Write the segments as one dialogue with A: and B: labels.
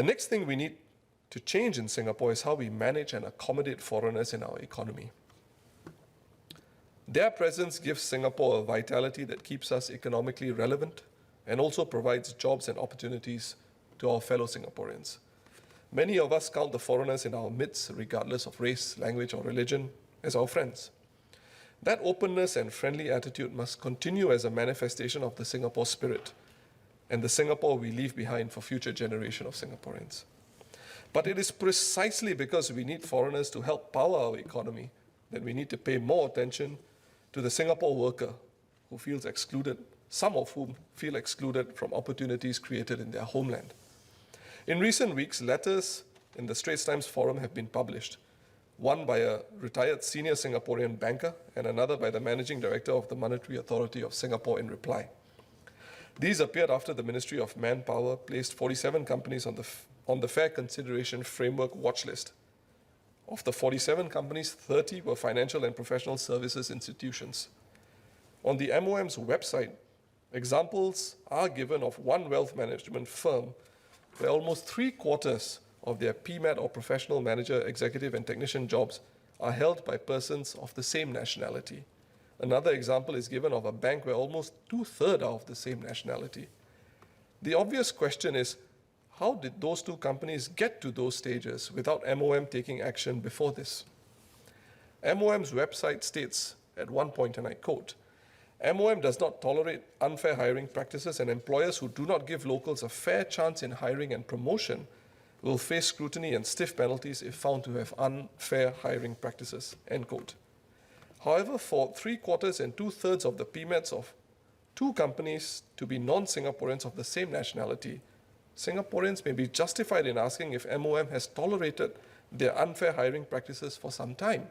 A: The next thing we need to change in Singapore is how we manage and accommodate foreigners in our economy. Their presence gives Singapore a vitality that keeps us economically relevant and also provides jobs and opportunities to our fellow Singaporeans. Many of us count the foreigners in our midst, regardless of race, language, or religion, as our friends. That openness and friendly attitude must continue as a manifestation of the Singapore spirit and the Singapore we leave behind for future generations of Singaporeans. But it is precisely because we need foreigners to help power our economy that we need to pay more attention to the Singapore worker who feels excluded, some of whom feel excluded from opportunities created in their homeland. In recent weeks, letters in the Straits Times Forum have been published, one by a retired senior Singaporean banker and another by the Managing Director of the Monetary Authority of Singapore in reply. These appeared after the Ministry of Manpower placed 47 companies on the Fair Consideration Framework watch list. Of the 47 companies, 30 were financial and professional services institutions. On the MOM's website, examples are given of one wealth management firm where almost 3/4 of their PMAT or professional manager, executive and technician jobs are held by persons of the same nationality. Another example is given of a bank where almost 2/3 are of the same nationality. The obvious question is, how did those two companies get to those stages without MOM taking action before this? MOM's website states at one point, and I quote, MOM does not tolerate unfair hiring practices, and employers who do not give locals a fair chance in hiring and promotion will face scrutiny and stiff penalties if found to have unfair hiring practices, end quote. However, for 3/4 and 2/3 of the PMATs of two companies to be non-Singaporeans of the same nationality, Singaporeans may be justified in asking if MOM has tolerated their unfair hiring practices for some time.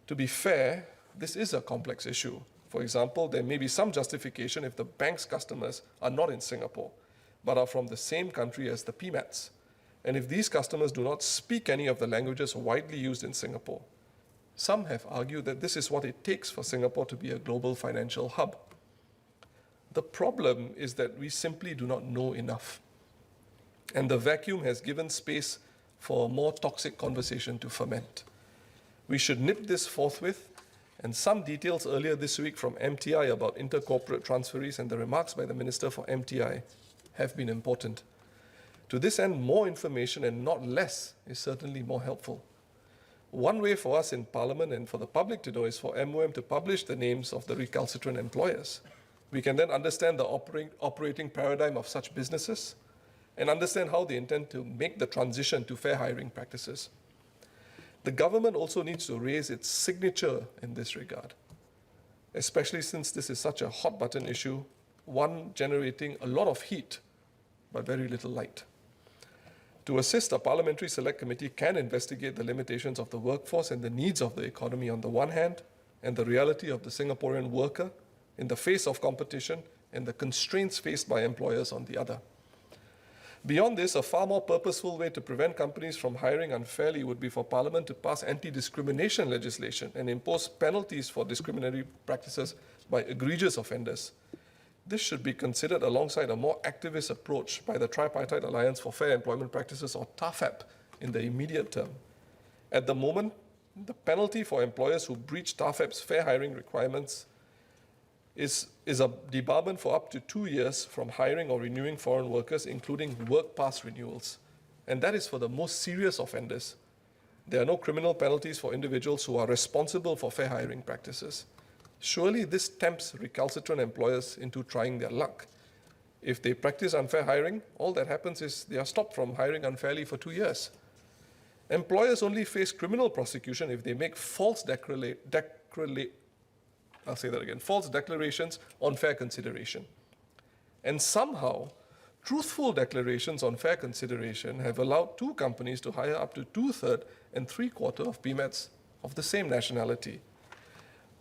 A: To be fair, this is a complex issue. For example, there may be some justification if the bank's customers are not in Singapore, but are from the same country as the PMATs, and if these customers do not speak any of the languages widely used in Singapore. Some have argued that this is what it takes for Singapore to be a global financial hub. The problem is that we simply do not know enough, and the vacuum has given space for a more toxic conversation to ferment. We should nip this forthwith, and some details earlier this week from MTI about intercorporate transferees and the remarks by the Minister for MTI have been important. To this end, more information and not less is certainly more helpful. One way for us in Parliament and for the public to know is for MOM to publish the names of the recalcitrant employers. We can then understand the operating paradigm of such businesses and understand how they intend to make the transition to fair hiring practices. The government also needs to raise its signature in this regard, especially since this is such a hot button issue, one generating a lot of heat but very little light. To assist, a parliamentary select committee can investigate the limitations of the workforce and the needs of the economy on the one hand, and the reality of the Singaporean worker in the face of competition and the constraints faced by employers on the other. Beyond this, a far more purposeful way to prevent companies from hiring unfairly would be for Parliament to pass anti-discrimination legislation and impose penalties for discriminatory practices by egregious offenders. This should be considered alongside a more activist approach by the Tripartite Alliance for Fair Employment Practices, or TAFEP, in the immediate term. At the moment, the penalty for employers who breach TAFEP's fair hiring requirements is a debarment for up to 2 years from hiring or renewing foreign workers, including work pass renewals. And that is for the most serious offenders. There are no criminal penalties for individuals who are responsible for fair hiring practices. Surely this tempts recalcitrant employers into trying their luck. If they practice unfair hiring, all that happens is they are stopped from hiring unfairly for 2 years. Employers only face criminal prosecution if they make false declarations on fair consideration. And somehow, truthful declarations on fair consideration have allowed two companies to hire up to 2/3 and 3/4 of PMATs of the same nationality.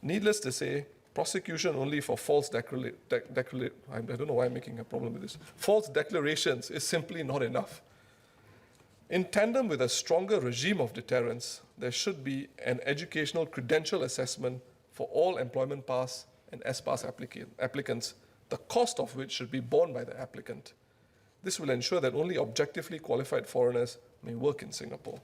A: Needless to say, prosecution only for false I don't know why I'm making a problem with this. False declarations is simply not enough. In tandem with a stronger regime of deterrence, there should be an educational credential assessment for all employment pass and S-pass applicants, the cost of which should be borne by the applicant. This will ensure that only objectively qualified foreigners may work in Singapore.